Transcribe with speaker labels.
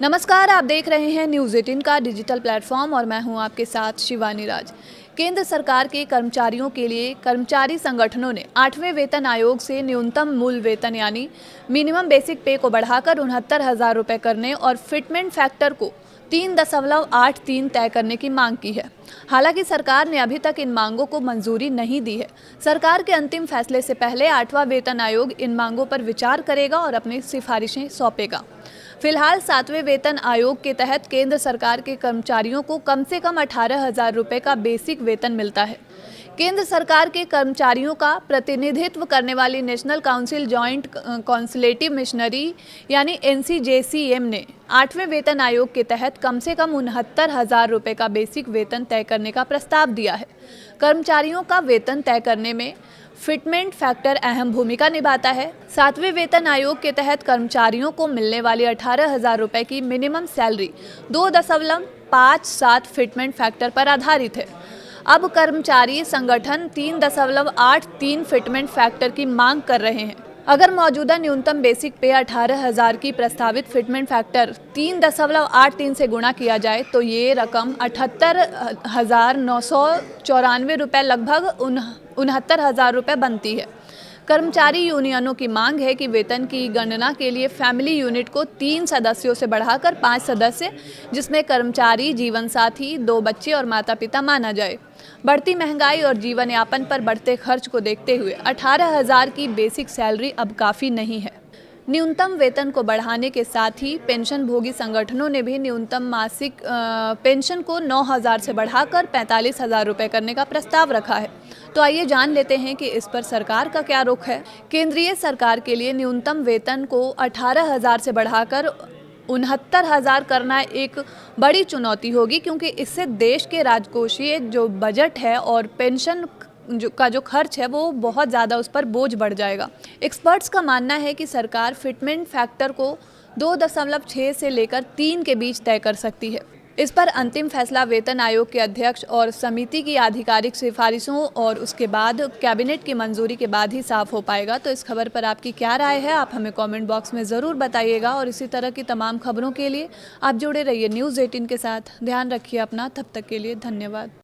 Speaker 1: नमस्कार, आप देख रहे हैं न्यूज़ 18 का डिजिटल प्लेटफॉर्म और मैं हूं आपके साथ शिवानी राज। केंद्र सरकार के कर्मचारियों के लिए कर्मचारी संगठनों ने 8वें वेतन आयोग से न्यूनतम मूल वेतन यानी मिनिमम बेसिक पे को बढ़ाकर 69,000 रुपये करने और फिटमेंट फैक्टर को 3.83 तय करने की मांग की है। हालांकि सरकार ने अभी तक इन मांगों को मंजूरी नहीं दी है। सरकार के अंतिम फैसले से पहले 8वां वेतन आयोग इन मांगों पर विचार करेगा और अपनी सिफारिशें सौंपेगा। फिलहाल 7वें वेतन आयोग के तहत केंद्र सरकार के कर्मचारियों को कम से कम 18,000 रुपये का बेसिक वेतन मिलता है। केंद्र सरकार के कर्मचारियों का प्रतिनिधित्व करने वाली नेशनल काउंसिल जॉइंट कॉन्सुलेटिव मिशनरी यानी NCJCM ने 8वें वेतन आयोग के तहत कम से कम 69,000 रुपये का बेसिक वेतन तय करने का प्रस्ताव दिया है। कर्मचारियों का वेतन तय करने में फिटमेंट फैक्टर अहम भूमिका निभाता है। 7वें वेतन आयोग के तहत कर्मचारियों को मिलने वाली 18,000 रुपये की मिनिमम सैलरी 2.57 फिटमेंट फैक्टर पर आधारित है। अब कर्मचारी संगठन 3.83 फिटमेंट फैक्टर की मांग कर रहे हैं। अगर मौजूदा न्यूनतम बेसिक पे 18,000 की प्रस्तावित फिटमेंट फैक्टर 3.83 से गुणा किया जाए तो ये रकम 78,994 रुपये, लगभग 69,000 रुपये बनती है। कर्मचारी यूनियनों की मांग है कि वेतन की गणना के लिए फैमिली यूनिट को 3 सदस्यों से बढ़ाकर 5 सदस्य, जिसमें कर्मचारी, जीवन साथी, 2 बच्चे और माता पिता माना जाए। बढ़ती महंगाई और जीवन यापन पर बढ़ते खर्च को देखते हुए 18,000 की बेसिक सैलरी अब काफ़ी नहीं है। न्यूनतम वेतन को बढ़ाने के साथ ही पेंशन भोगी संगठनों ने भी न्यूनतम मासिक पेंशन को 9,000 से बढ़ाकर 45,000 रुपये करने का प्रस्ताव रखा है। तो आइए जान लेते हैं कि इस पर सरकार का क्या रुख है। केंद्रीय सरकार के लिए न्यूनतम वेतन को 18,000 से बढ़ाकर 69,000 करना एक बड़ी चुनौती होगी, क्योंकि इससे देश के राजकोषीय जो बजट है और पेंशन जो खर्च है वो बहुत ज़्यादा, उस पर बोझ बढ़ जाएगा। एक्सपर्ट्स का मानना है कि सरकार फिटमेंट फैक्टर को 2.6 से लेकर 3 के बीच तय कर सकती है। इस पर अंतिम फैसला वेतन आयोग के अध्यक्ष और समिति की आधिकारिक सिफारिशों और उसके बाद कैबिनेट की मंजूरी के बाद ही साफ हो पाएगा। तो इस खबर पर आपकी क्या राय है, आप हमें कमेंट बॉक्स में ज़रूर बताइएगा। और इसी तरह की तमाम खबरों के लिए आप जुड़े रहिए न्यूज़ 18 के साथ। ध्यान रखिए अपना। तब तक के लिए धन्यवाद।